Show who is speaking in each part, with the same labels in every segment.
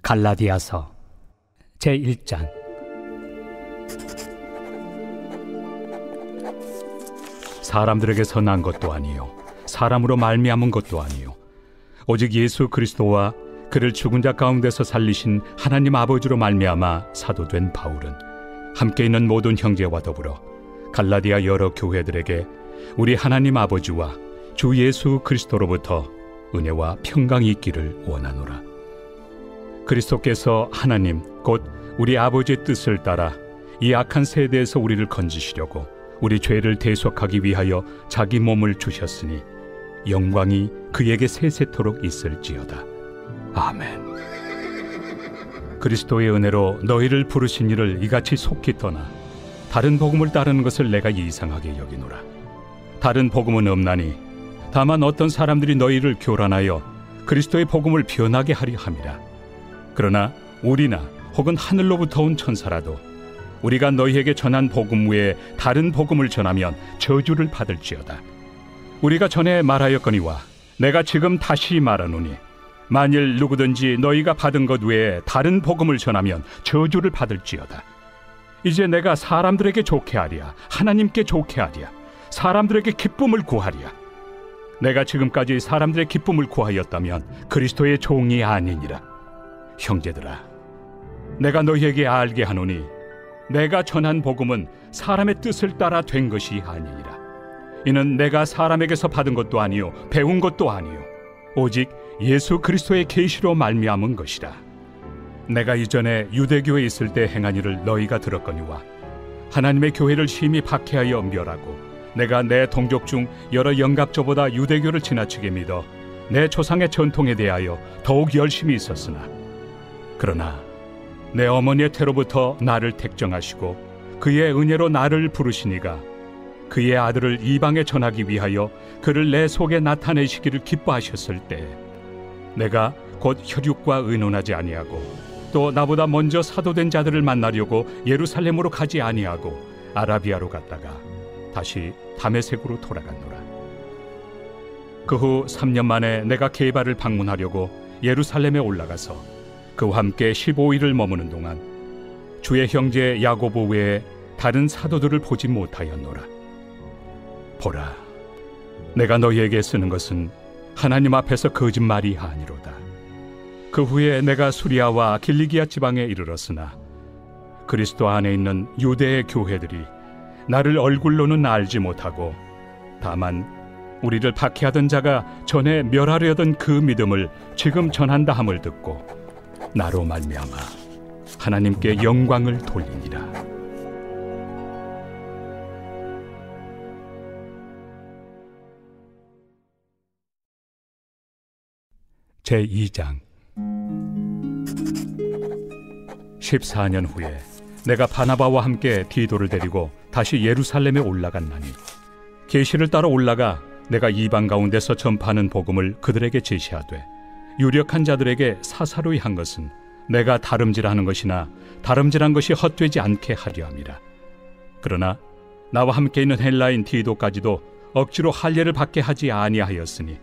Speaker 1: 갈라디아서 제1장. 사람들에게서 난 것도 아니요 사람으로 말미암은 것도 아니요 오직 예수 그리스도와 그를 죽은 자 가운데서 살리신 하나님 아버지로 말미암아 사도된 바울은 함께 있는 모든 형제와 더불어 갈라디아 여러 교회들에게 우리 하나님 아버지와 주 예수 그리스도로부터 은혜와 평강이 있기를 원하노라. 그리스도께서 하나님 곧 우리 아버지의 뜻을 따라 이 악한 세대에서 우리를 건지시려고 우리 죄를 대속하기 위하여 자기 몸을 주셨으니 영광이 그에게 세세토록 있을지어다. 아멘. 그리스도의 은혜로 너희를 부르신 이를 이같이 속히 떠나 다른 복음을 따르는 것을 내가 이상하게 여기노라. 다른 복음은 없나니 다만 어떤 사람들이 너희를 교란하여 그리스도의 복음을 변하게 하려 함이라. 그러나 우리나 혹은 하늘로부터 온 천사라도 우리가 너희에게 전한 복음 외에 다른 복음을 전하면 저주를 받을지어다. 우리가 전에 말하였거니와 내가 지금 다시 말하노니 만일 누구든지 너희가 받은 것 외에 다른 복음을 전하면 저주를 받을지어다. 이제 내가 사람들에게 좋게 하랴 하나님께 좋게 하랴 사람들에게 기쁨을 구하랴. 내가 지금까지 사람들의 기쁨을 구하였다면 그리스도의 종이 아니니라. 형제들아, 내가 너희에게 알게 하노니 내가 전한 복음은 사람의 뜻을 따라 된 것이 아니니라. 이는 내가 사람에게서 받은 것도 아니요 배운 것도 아니요 오직 예수 그리스도의 계시로 말미암은 것이라. 내가 이전에 유대교에 있을 때 행한 일을 너희가 들었거니와 하나님의 교회를 심히 박해하여 멸하고 내가 내 동족 중 여러 영갑조보다 유대교를 지나치게 믿어 내 조상의 전통에 대하여 더욱 열심히 있었으나 그러나 내 어머니의 태로부터 나를 택정하시고 그의 은혜로 나를 부르시니가 그의 아들을 이방에 전하기 위하여 그를 내 속에 나타내시기를 기뻐하셨을 때 내가 곧 혈육과 의논하지 아니하고 또 나보다 먼저 사도된 자들을 만나려고 예루살렘으로 가지 아니하고 아라비아로 갔다가 다시 다메섹으로 돌아갔노라. 그 후 3년 만에 내가 게바를 방문하려고 예루살렘에 올라가서 그와 함께 15일을 머무는 동안 주의 형제 야고보 외에 다른 사도들을 보지 못하였노라. 보라, 내가 너희에게 쓰는 것은 하나님 앞에서 거짓말이 아니로다. 그 후에 내가 수리아와 길리기아 지방에 이르렀으나 그리스도 안에 있는 유대의 교회들이 나를 얼굴로는 알지 못하고 다만 우리를 박해하던 자가 전에 멸하려던 그 믿음을 지금 전한다 함을 듣고 나로 말미암아 하나님께 영광을 돌리니라. 제2장. 14년 후에 내가 바나바와 함께 디도를 데리고 다시 예루살렘에 올라갔나니 계시를 따라 올라가 내가 이방 가운데서 전파하는 복음을 그들에게 제시하되 유력한 자들에게 사사로이 한 것은 내가 다름질하는 것이나 다름질한 것이 헛되지 않게 하려 함이라. 그러나 나와 함께 있는 헬라인 디도까지도 억지로 할례를 받게 하지 아니하였으니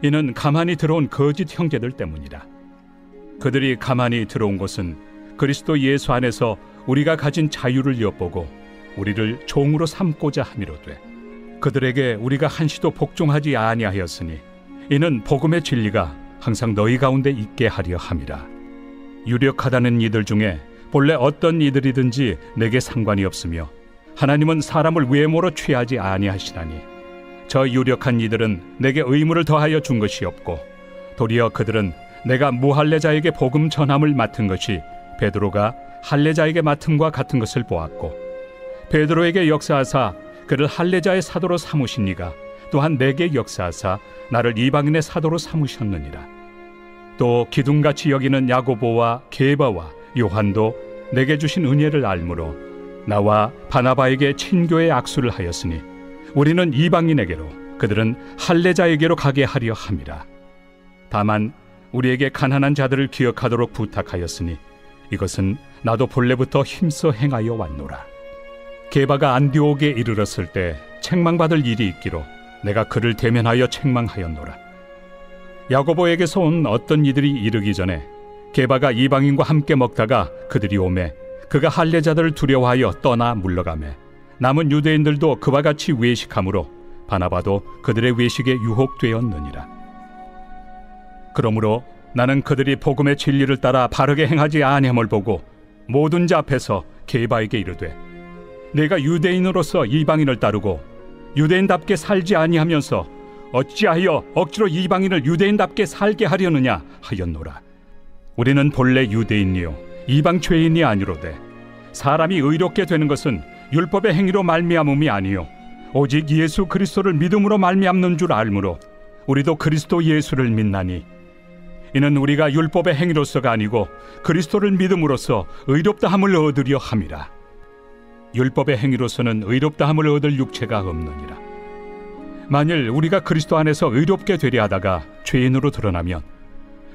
Speaker 1: 이는 가만히 들어온 거짓 형제들 때문이라. 그들이 가만히 들어온 것은 그리스도 예수 안에서 우리가 가진 자유를 엿보고 우리를 종으로 삼고자 함이로되 그들에게 우리가 한시도 복종하지 아니하였으니 이는 복음의 진리가 항상 너희 가운데 있게 하려 함이라. 유력하다는 이들 중에 본래 어떤 이들이든지 내게 상관이 없으며 하나님은 사람을 외모로 취하지 아니하시나니 저 유력한 이들은 내게 의무를 더하여 준 것이 없고 도리어 그들은 내가 무할례자에게 복음 전함을 맡은 것이 베드로가 할례자에게 맡음과 같은 것을 보았고 베드로에게 역사하사 그를 할례자의 사도로 삼으신 이가 또한 내게 역사하사 나를 이방인의 사도로 삼으셨느니라. 또 기둥같이 여기는 야고보와 게바와 요한도 내게 주신 은혜를 알므로 나와 바나바에게 친교의 악수를 하였으니 우리는 이방인에게로 그들은 할례자에게로 가게 하려 함이라. 다만 우리에게 가난한 자들을 기억하도록 부탁하였으니 이것은 나도 본래부터 힘써 행하여 왔노라. 게바가 안디옥에 이르렀을 때 책망받을 일이 있기로 내가 그를 대면하여 책망하였노라. 야고보에게서 온 어떤 이들이 이르기 전에 게바가 이방인과 함께 먹다가 그들이 오매 그가 할례자들을 두려워하여 떠나 물러가매 남은 유대인들도 그와 같이 외식하므로 바나바도 그들의 외식에 유혹되었느니라. 그러므로 나는 그들이 복음의 진리를 따라 바르게 행하지 아니함을 보고 모든 자 앞에서 게바에게 이르되, 내가 유대인으로서 이방인을 따르고 유대인답게 살지 아니하면서 어찌하여 억지로 이방인을 유대인답게 살게 하려느냐 하였노라. 우리는 본래 유대인이요 이방 죄인이 아니로되 사람이 의롭게 되는 것은 율법의 행위로 말미암음이 아니요 오직 예수 그리스도를 믿음으로 말미암는 줄 알므로 우리도 그리스도 예수를 믿나니, 이는 우리가 율법의 행위로서가 아니고 그리스도를 믿음으로써 의롭다함을 얻으려 함이라. 율법의 행위로서는 의롭다함을 얻을 육체가 없느니라. 만일 우리가 그리스도 안에서 의롭게 되려 하다가 죄인으로 드러나면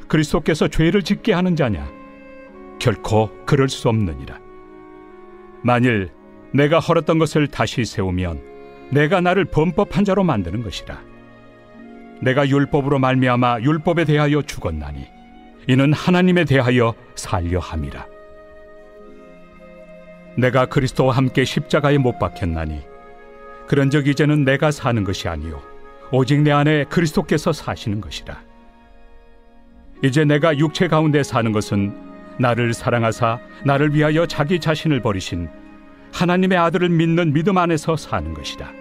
Speaker 1: 그리스도께서 죄를 짓게 하는 자냐? 결코 그럴 수 없느니라. 만일 내가 헐었던 것을 다시 세우면 내가 나를 범법한 자로 만드는 것이라. 내가 율법으로 말미암아 율법에 대하여 죽었나니 이는 하나님에 대하여 살려 함이라. 내가 그리스도와 함께 십자가에 못 박혔나니 그런즉 이제는 내가 사는 것이 아니요 오직 내 안에 그리스도께서 사시는 것이라. 이제 내가 육체 가운데 사는 것은 나를 사랑하사 나를 위하여 자기 자신을 버리신 하나님의 아들을 믿는 믿음 안에서 사는 것이다.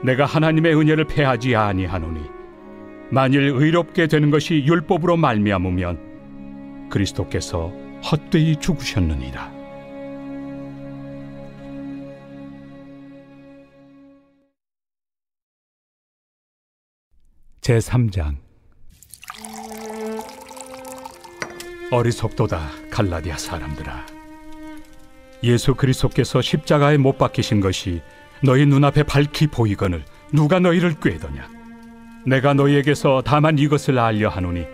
Speaker 1: 내가 하나님의 은혜를 패하지 아니하노니 만일 의롭게 되는 것이 율법으로 말미암으면 그리스도께서 헛되이 죽으셨느니라. 제3장. 어리석도다 갈라디아 사람들아, 예수 그리스도께서 십자가에 못 박히신 것이 너희 눈앞에 밝히 보이거늘 누가 너희를 꾀더냐? 내가 너희에게서 다만 이것을 알려 하노니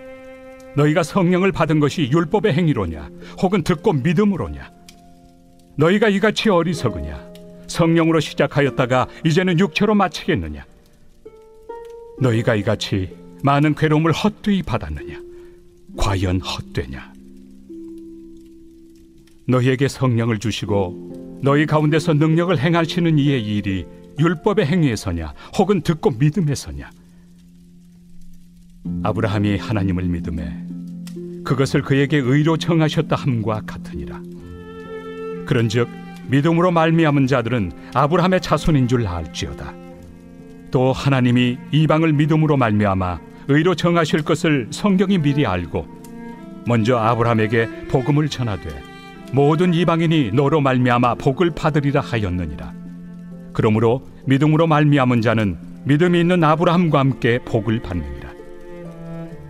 Speaker 1: 너희가 성령을 받은 것이 율법의 행위로냐 혹은 듣고 믿음으로냐? 너희가 이같이 어리석으냐? 성령으로 시작하였다가 이제는 육체로 마치겠느냐? 너희가 이같이 많은 괴로움을 헛되이 받았느냐? 과연 헛되냐? 너희에게 성령을 주시고 너희 가운데서 능력을 행하시는 이의 일이 율법의 행위에서냐 혹은 듣고 믿음에서냐? 아브라함이 하나님을 믿음에 그것을 그에게 의로 정하셨다 함과 같으니라. 그런즉 믿음으로 말미암은 자들은 아브라함의 자손인 줄 알지어다. 또 하나님이 이방을 믿음으로 말미암아 의로 정하실 것을 성경이 미리 알고 먼저 아브라함에게 복음을 전하되 모든 이방인이 너로 말미암아 복을 받으리라 하였느니라. 그러므로 믿음으로 말미암은 자는 믿음이 있는 아브라함과 함께 복을 받느니라.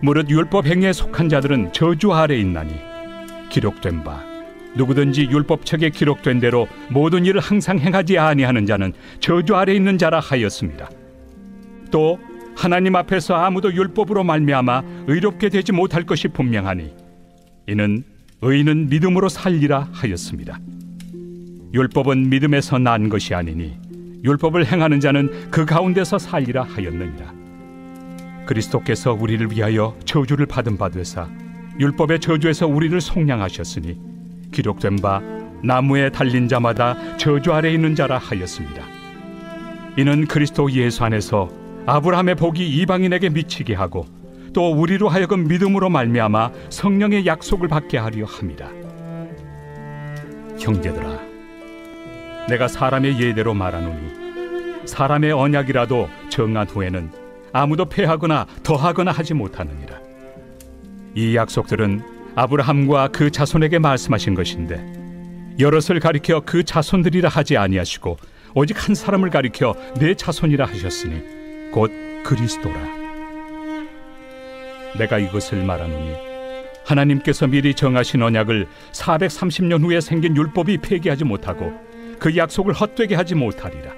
Speaker 1: 무릇 율법 행위에 속한 자들은 저주 아래 있나니 기록된 바 누구든지 율법책에 기록된 대로 모든 일을 항상 행하지 아니하는 자는 저주 아래 있는 자라 하였습니다. 또 하나님 앞에서 아무도 율법으로 말미암아 의롭게 되지 못할 것이 분명하니 이는 의인은 믿음으로 살리라 하였습니다. 율법은 믿음에서 난 것이 아니니 율법을 행하는 자는 그 가운데서 살리라 하였느니라. 그리스도께서 우리를 위하여 저주를 받은 바 되사 율법의 저주에서 우리를 속량하셨으니 기록된 바 나무에 달린 자마다 저주 아래 있는 자라 하였습니다. 이는 그리스도 예수 안에서 아브라함의 복이 이방인에게 미치게 하고 또 우리로 하여금 믿음으로 말미암아 성령의 약속을 받게 하려 함이라. 형제들아, 내가 사람의 예대로 말하노니 사람의 언약이라도 정한 후에는 아무도 폐하거나 더하거나 하지 못하느니라. 이 약속들은 아브라함과 그 자손에게 말씀하신 것인데 여럿을 가리켜 그 자손들이라 하지 아니하시고 오직 한 사람을 가리켜 내 자손이라 하셨으니 곧 그리스도라. 내가 이것을 말하노니 하나님께서 미리 정하신 언약을 430년 후에 생긴 율법이 폐기하지 못하고 그 약속을 헛되게 하지 못하리라.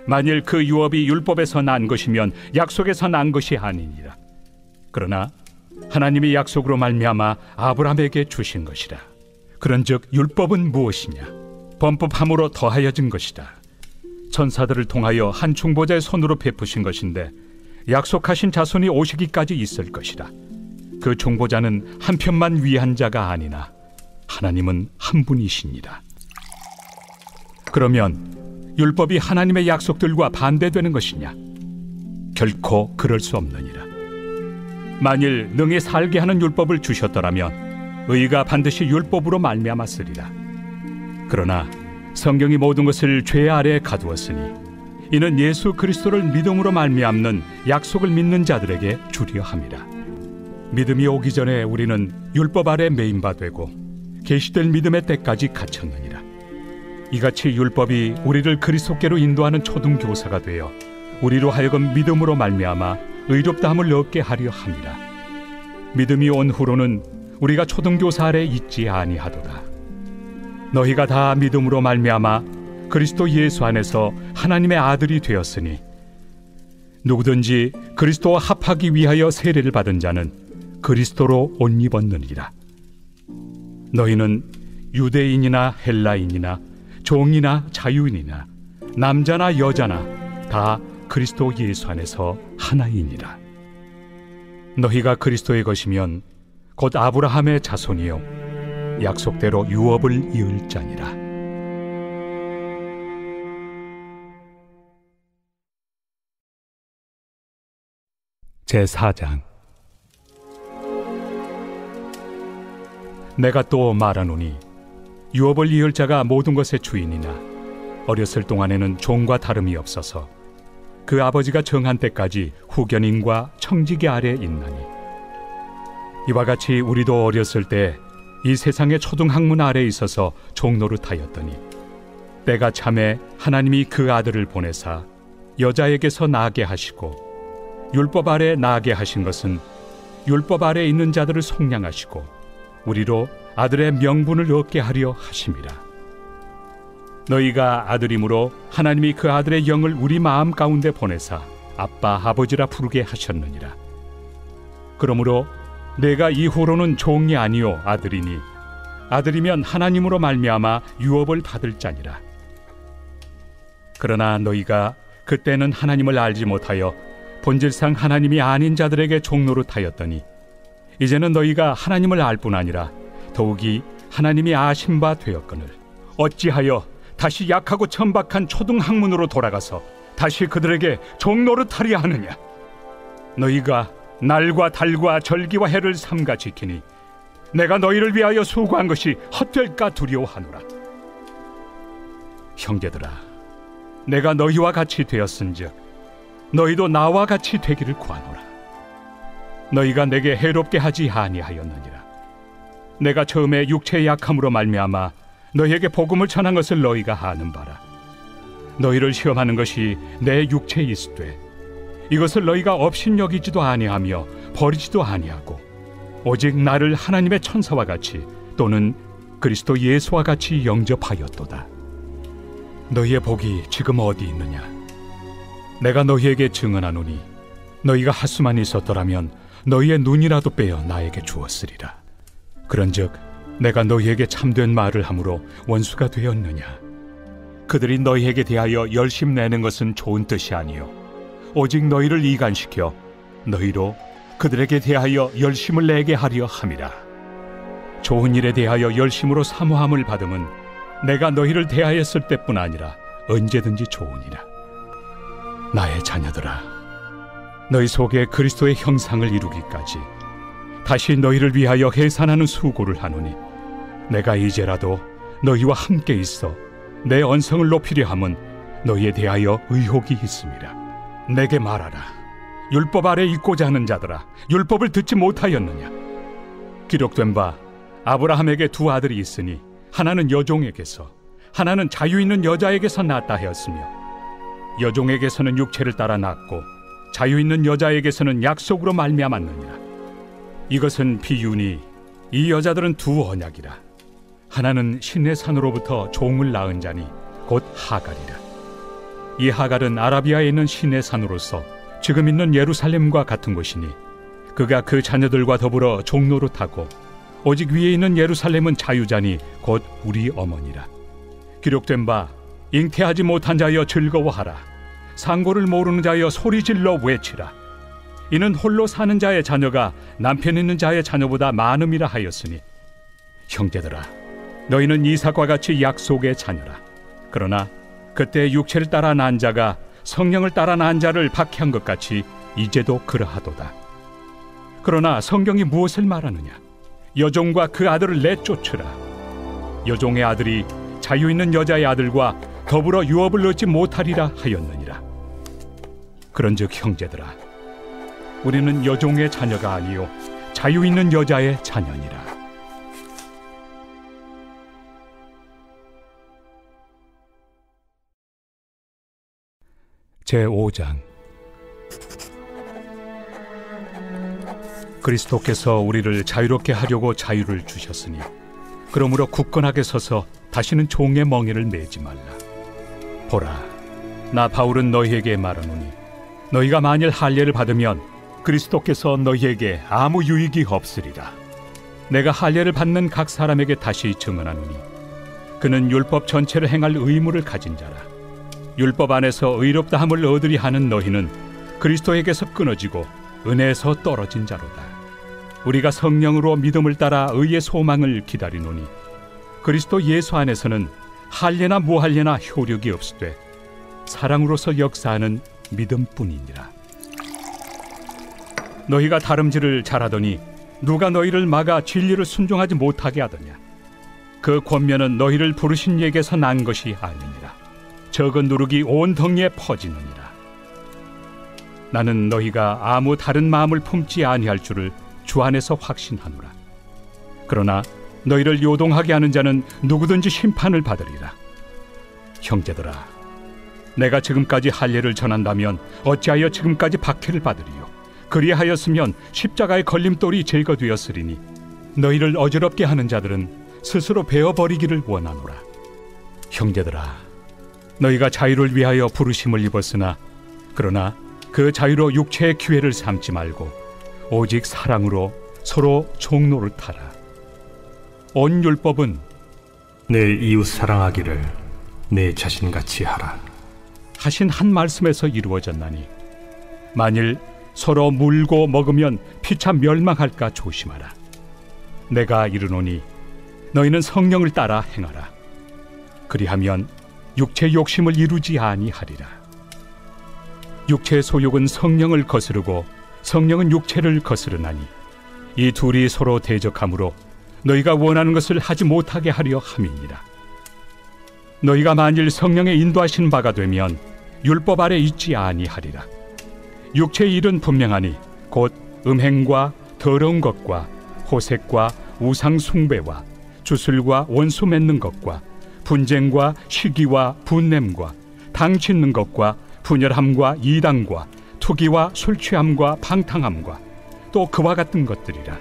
Speaker 1: 만일 그 유업이 율법에서 난 것이면 약속에서 난 것이 아니니라. 그러나 하나님이 약속으로 말미암아 아브라함에게 주신 것이라. 그런즉 율법은 무엇이냐? 범법함으로 더하여진 것이다. 천사들을 통하여 한 중보자의 손으로 베푸신 것인데 약속하신 자손이 오시기까지 있을 것이라. 그 중보자는 한 편만 위한 자가 아니나 하나님은 한 분이시니라. 그러면 율법이 하나님의 약속들과 반대되는 것이냐? 결코 그럴 수 없느니라. 만일 능히 살게 하는 율법을 주셨더라면 의가 반드시 율법으로 말미암았으리라. 그러나 성경이 모든 것을 죄 아래에 가두었으니 이는 예수 그리스도를 믿음으로 말미암는 약속을 믿는 자들에게 주려 함이라. 믿음이 오기 전에 우리는 율법 아래 매인 바 되고 계시될 믿음의 때까지 갇혔느니라. 이같이 율법이 우리를 그리스도께로 인도하는 초등교사가 되어 우리로 하여금 믿음으로 말미암아 의롭다함을 얻게 하려 함이라. 믿음이 온 후로는 우리가 초등교사 아래 있지 아니하도다. 너희가 다 믿음으로 말미암아 그리스도 예수 안에서 하나님의 아들이 되었으니 누구든지 그리스도와 합하기 위하여 세례를 받은 자는 그리스도로 옷 입었느니라. 너희는 유대인이나 헬라인이나 종이나 자유인이나 남자나 여자나 다 그리스도 예수 안에서 하나이니라. 너희가 그리스도의 것이면 곧 아브라함의 자손이요 약속대로 유업을 이을 자니라. 제4장. 내가 또 말하노니 유업을 이을 자가 모든 것의 주인이나 어렸을 동안에는 종과 다름이 없어서 그 아버지가 정한 때까지 후견인과 청지기 아래 있나니 이와 같이 우리도 어렸을 때 이 세상의 초등학문 아래 있어서 종노릇하였더니 때가 참에 하나님이 그 아들을 보내사 여자에게서 나게 하시고 율법 아래 나게 하신 것은 율법 아래 있는 자들을 속량하시고 우리로 아들의 명분을 얻게 하려 하심이라. 너희가 아들이므로 하나님이 그 아들의 영을 우리 마음 가운데 보내사 아빠 아버지라 부르게 하셨느니라. 그러므로 내가 이후로는 종이 아니요 아들이니 아들이면 하나님으로 말미암아 유업을 받을 자니라. 그러나 너희가 그때는 하나님을 알지 못하여 본질상 하나님이 아닌 자들에게 종노릇하였더니 이제는 너희가 하나님을 알 뿐 아니라 더욱이 하나님이 아신 바 되었거늘 어찌하여 다시 약하고 천박한 초등학문으로 돌아가서 다시 그들에게 종노릇하려 하느냐? 너희가 날과 달과 절기와 해를 삼가 지키니 내가 너희를 위하여 수고한 것이 헛될까 두려워하노라. 형제들아, 내가 너희와 같이 되었은즉 너희도 나와 같이 되기를 구하노라. 너희가 내게 해롭게 하지 아니하였느니라. 내가 처음에 육체의 약함으로 말미암아 너희에게 복음을 전한 것을 너희가 아는 바라. 너희를 시험하는 것이 내 육체에 있으되 이것을 너희가 업신여기지도 아니하며 버리지도 아니하고 오직 나를 하나님의 천사와 같이 또는 그리스도 예수와 같이 영접하였도다. 너희의 복이 지금 어디 있느냐? 내가 너희에게 증언하노니 너희가 할 수만 있었더라면 너희의 눈이라도 빼어 나에게 주었으리라. 그런즉 내가 너희에게 참된 말을 함으로 원수가 되었느냐? 그들이 너희에게 대하여 열심 내는 것은 좋은 뜻이 아니요 오직 너희를 이간시켜 너희로 그들에게 대하여 열심을 내게 하려 함이라. 좋은 일에 대하여 열심으로 사모함을 받음은 내가 너희를 대하였을 때뿐 아니라 언제든지 좋으니라. 나의 자녀들아, 너희 속에 그리스도의 형상을 이루기까지 다시 너희를 위하여 해산하는 수고를 하노니 내가 이제라도 너희와 함께 있어 내 언성을 높이려 함은 너희에 대하여 의혹이 있음이라. 내게 말하라. 율법 아래 있고자 하는 자들아, 율법을 듣지 못하였느냐? 기록된 바 아브라함에게 두 아들이 있으니 하나는 여종에게서 하나는 자유 있는 여자에게서 낳았다 하였으며 여종에게서는 육체를 따라 낳고 자유 있는 여자에게서는 약속으로 말미암았느니라. 이것은 비유니 이 여자들은 두 언약이라. 하나는 신의 산으로부터 종을 낳은 자니 곧 하갈이라. 이 하갈은 아라비아에 있는 신의 산으로서 지금 있는 예루살렘과 같은 곳이니 그가 그 자녀들과 더불어 종노릇하고 오직 위에 있는 예루살렘은 자유자니 곧 우리 어머니라. 기록된 바 잉태하지 못한 자여 즐거워하라. 상고를 모르는 자여 소리질러 외치라. 이는 홀로 사는 자의 자녀가 남편 있는 자의 자녀보다 많음이라 하였으니 형제들아 너희는 이삭과 같이 약속의 자녀라. 그러나 그때 육체를 따라 난 자가 성령을 따라 난 자를 박해한 것 같이 이제도 그러하도다. 그러나 성경이 무엇을 말하느냐? 여종과 그 아들을 내쫓으라. 여종의 아들이 자유 있는 여자의 아들과 더불어 유업을 얻지 못하리라 하였느니라. 그런즉 형제들아 우리는 여종의 자녀가 아니요 자유 있는 여자의 자녀니라. 제5장. 그리스도께서 우리를 자유롭게 하려고 자유를 주셨으니 그러므로 굳건하게 서서 다시는 종의 멍에를 매지 말라. 보라, 나 바울은 너희에게 말하노니 너희가 만일 할례를 받으면 그리스도께서 너희에게 아무 유익이 없으리라. 내가 할례를 받는 각 사람에게 다시 증언하노니 그는 율법 전체를 행할 의무를 가진 자라. 율법 안에서 의롭다함을 얻으리 하는 너희는 그리스도에게서 끊어지고 은혜에서 떨어진 자로다. 우리가 성령으로 믿음을 따라 의의 소망을 기다리노니 그리스도 예수 안에서는 할례나 무할례나 효력이 없으되 사랑으로서 역사하는 믿음뿐이니라. 너희가 다름질을 잘하더니 누가 너희를 막아 진리를 순종하지 못하게 하더냐? 그 권면은 너희를 부르신 이에게서 난 것이 아니니라. 적은 누룩이 온 덩이에 퍼지느니라. 나는 너희가 아무 다른 마음을 품지 아니할 줄을 주 안에서 확신하노라. 그러나 너희를 요동하게 하는 자는 누구든지 심판을 받으리라. 형제들아, 내가 지금까지 할례를 전한다면 어찌하여 지금까지 박해를 받으리요? 그리하였으면 십자가의 걸림돌이 제거되었으리니 너희를 어지럽게 하는 자들은 스스로 베어버리기를 원하노라. 형제들아, 너희가 자유를 위하여 부르심을 입었으나 그러나 그 자유로 육체의 기회를 삼지 말고 오직 사랑으로 서로 종노릇하라. 온 율법은
Speaker 2: 내 이웃 사랑하기를 내 자신같이 하라
Speaker 1: 하신 한 말씀에서 이루어졌나니 만일 서로 물고 먹으면 피차 멸망할까 조심하라. 내가 이르노니 너희는 성령을 따라 행하라. 그리하면 육체 욕심을 이루지 아니하리라. 육체의 소욕은 성령을 거스르고 성령은 육체를 거스르나니 이 둘이 서로 대적하므로 너희가 원하는 것을 하지 못하게 하려 함이니라. 너희가 만일 성령의 인도하신 바가 되면 율법 아래 있지 아니하리라. 육체의 일은 분명하니 곧 음행과 더러운 것과 호색과 우상 숭배와 주술과 원수 맺는 것과 분쟁과 시기와 분냄과 당 짓는 것과 분열함과 이단과 투기와 술 취함과 방탕함과 또 그와 같은 것들이라.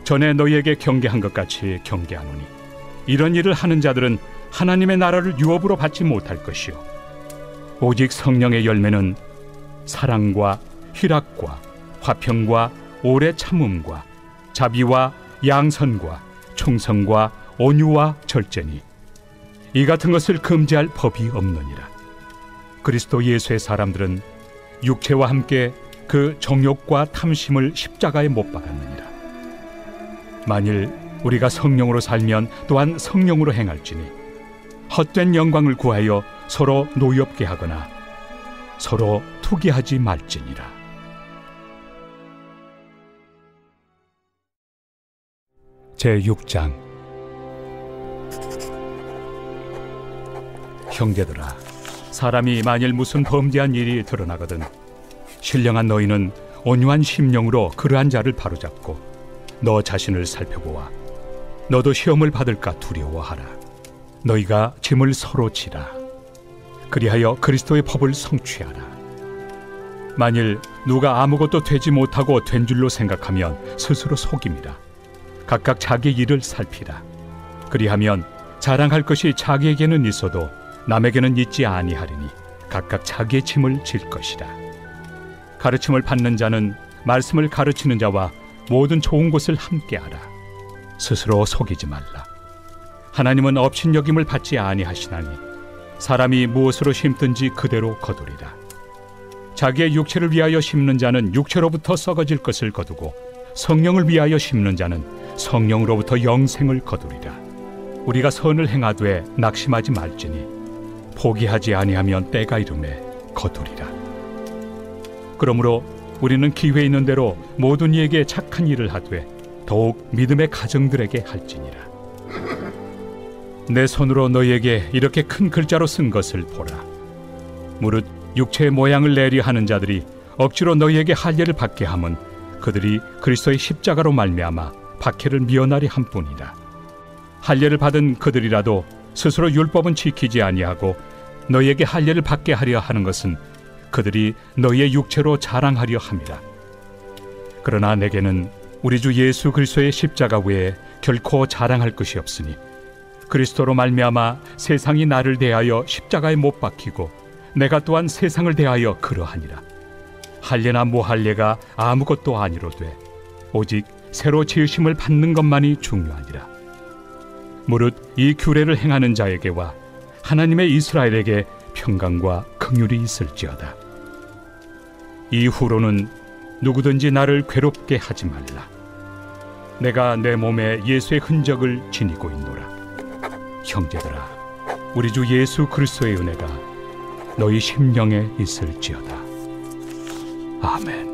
Speaker 1: 전에 너희에게 경계한 것 같이 경계하노니 이런 일을 하는 자들은 하나님의 나라를 유업으로 받지 못할 것이요 오직 성령의 열매는 사랑과 희락과 화평과 오래 참음과 자비와 양선과 충성과 온유와 절제니 이 같은 것을 금지할 법이 없느니라. 그리스도 예수의 사람들은 육체와 함께 그 정욕과 탐심을 십자가에 못 박았느니라. 만일 우리가 성령으로 살면 또한 성령으로 행할지니 헛된 영광을 구하여 서로 노엽게 하거나 서로 투기하지 말지니라. 제6장. 형제들아, 사람이 만일 무슨 범죄한 일이 드러나거든 신령한 너희는 온유한 심령으로 그러한 자를 바로잡고 너 자신을 살펴보아 너도 시험을 받을까 두려워하라. 너희가 짐을 서로 지라. 그리하여 그리스도의 법을 성취하라. 만일 누가 아무것도 되지 못하고 된 줄로 생각하면 스스로 속임이라. 각각 자기 일을 살피라. 그리하면 자랑할 것이 자기에게는 있어도 남에게는 있지 아니하리니 각각 자기의 짐을 질 것이라. 가르침을 받는 자는 말씀을 가르치는 자와 모든 좋은 것을 함께하라. 스스로 속이지 말라. 하나님은 업신여김을 받지 아니하시나니 사람이 무엇으로 심든지 그대로 거두리라. 자기의 육체를 위하여 심는 자는 육체로부터 썩어질 것을 거두고 성령을 위하여 심는 자는 성령으로부터 영생을 거두리라. 우리가 선을 행하되 낙심하지 말지니 포기하지 아니하면 때가 이르매 거두리라. 그러므로 우리는 기회 있는 대로 모든 이에게 착한 일을 하되 더욱 믿음의 가정들에게 할지니라. 내 손으로 너희에게 이렇게 큰 글자로 쓴 것을 보라. 무릇 육체의 모양을 내리 하는 자들이 억지로 너희에게 할례를 받게 함은 그들이 그리스도의 십자가로 말미암아 박해를 미연하리 함뿐이라. 할례를 받은 그들이라도 스스로 율법은 지키지 아니하고 너희에게 할례를 받게 하려 하는 것은 그들이 너희의 육체로 자랑하려 함이라. 그러나 내게는 우리 주 예수 그리스도의 십자가 외에 결코 자랑할 것이 없으니 그리스도로 말미암아 세상이 나를 대하여 십자가에 못 박히고 내가 또한 세상을 대하여 그러하니라. 할례나 무할례가 아무것도 아니로되 오직 새로 지으심을 받는 것만이 중요하니라. 무릇 이 규례를 행하는 자에게와 하나님의 이스라엘에게 평강과 긍휼이 있을지어다. 이후로는 누구든지 나를 괴롭게 하지 말라. 내가 내 몸에 예수의 흔적을 지니고 있노라. 형제들아, 우리 주 예수 그리스도의 은혜가 너희 심령에 있을지어다. 아멘.